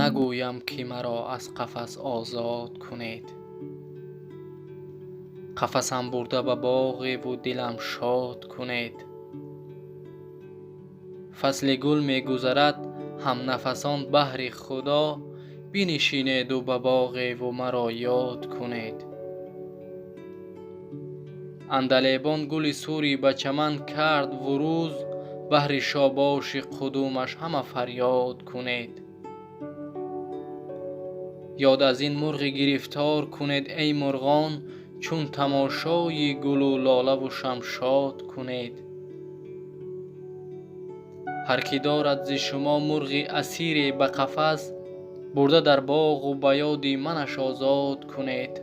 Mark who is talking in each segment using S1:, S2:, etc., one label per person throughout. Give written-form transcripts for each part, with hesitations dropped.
S1: نگویم که مرا از قفس آزاد کنید. قفسم برده به باغی و دلم شاد کنید. فصل گل می گذرد هم نفسان بهر خدا، بنشینید و به باغی و مرا یاد کنید. عندلیبان گل سوری به چمن کرد وروز، بهر شاباش قدومش همه فریاد کنید. یاد از این مرغ گرفتار کنید ای مرغان، چون تماشای گل و لاله و شمشاد کنید. هر کی دارد ز شما مرغ اسیر به قفس، برده در باغ و به یاد منش آزاد کنید.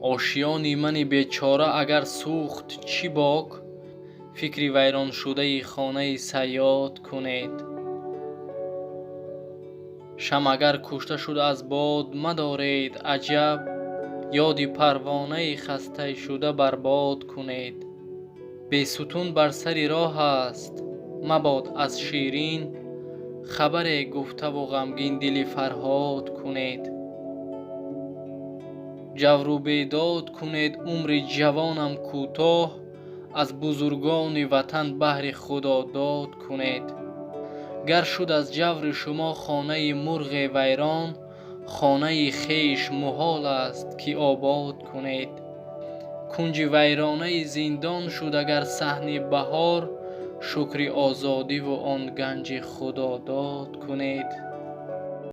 S1: آشیان من بیچاره اگر سوخت چی باک، فکر ویران شده خانه صیاد کنید. شمع اگر کشته شد از باد مدارید عجب، یاد پروانه خسته شده برباد کنید. بیستون بر سر راه است مباد از شیرین، خبر گفته و غمگین دل فرهاد کنید. جور و بیداد کنید عمر جوانم کوتاه، از بزرگان وطن بهر خدا داد کنید. گر شد از جور شما خانه مرغ ویران، خانه خویش محال است که آباد کنید. کنج ویرانه زندان شد اگر صحن بهار، شکر آزادی و آن گنج خداداد کنید.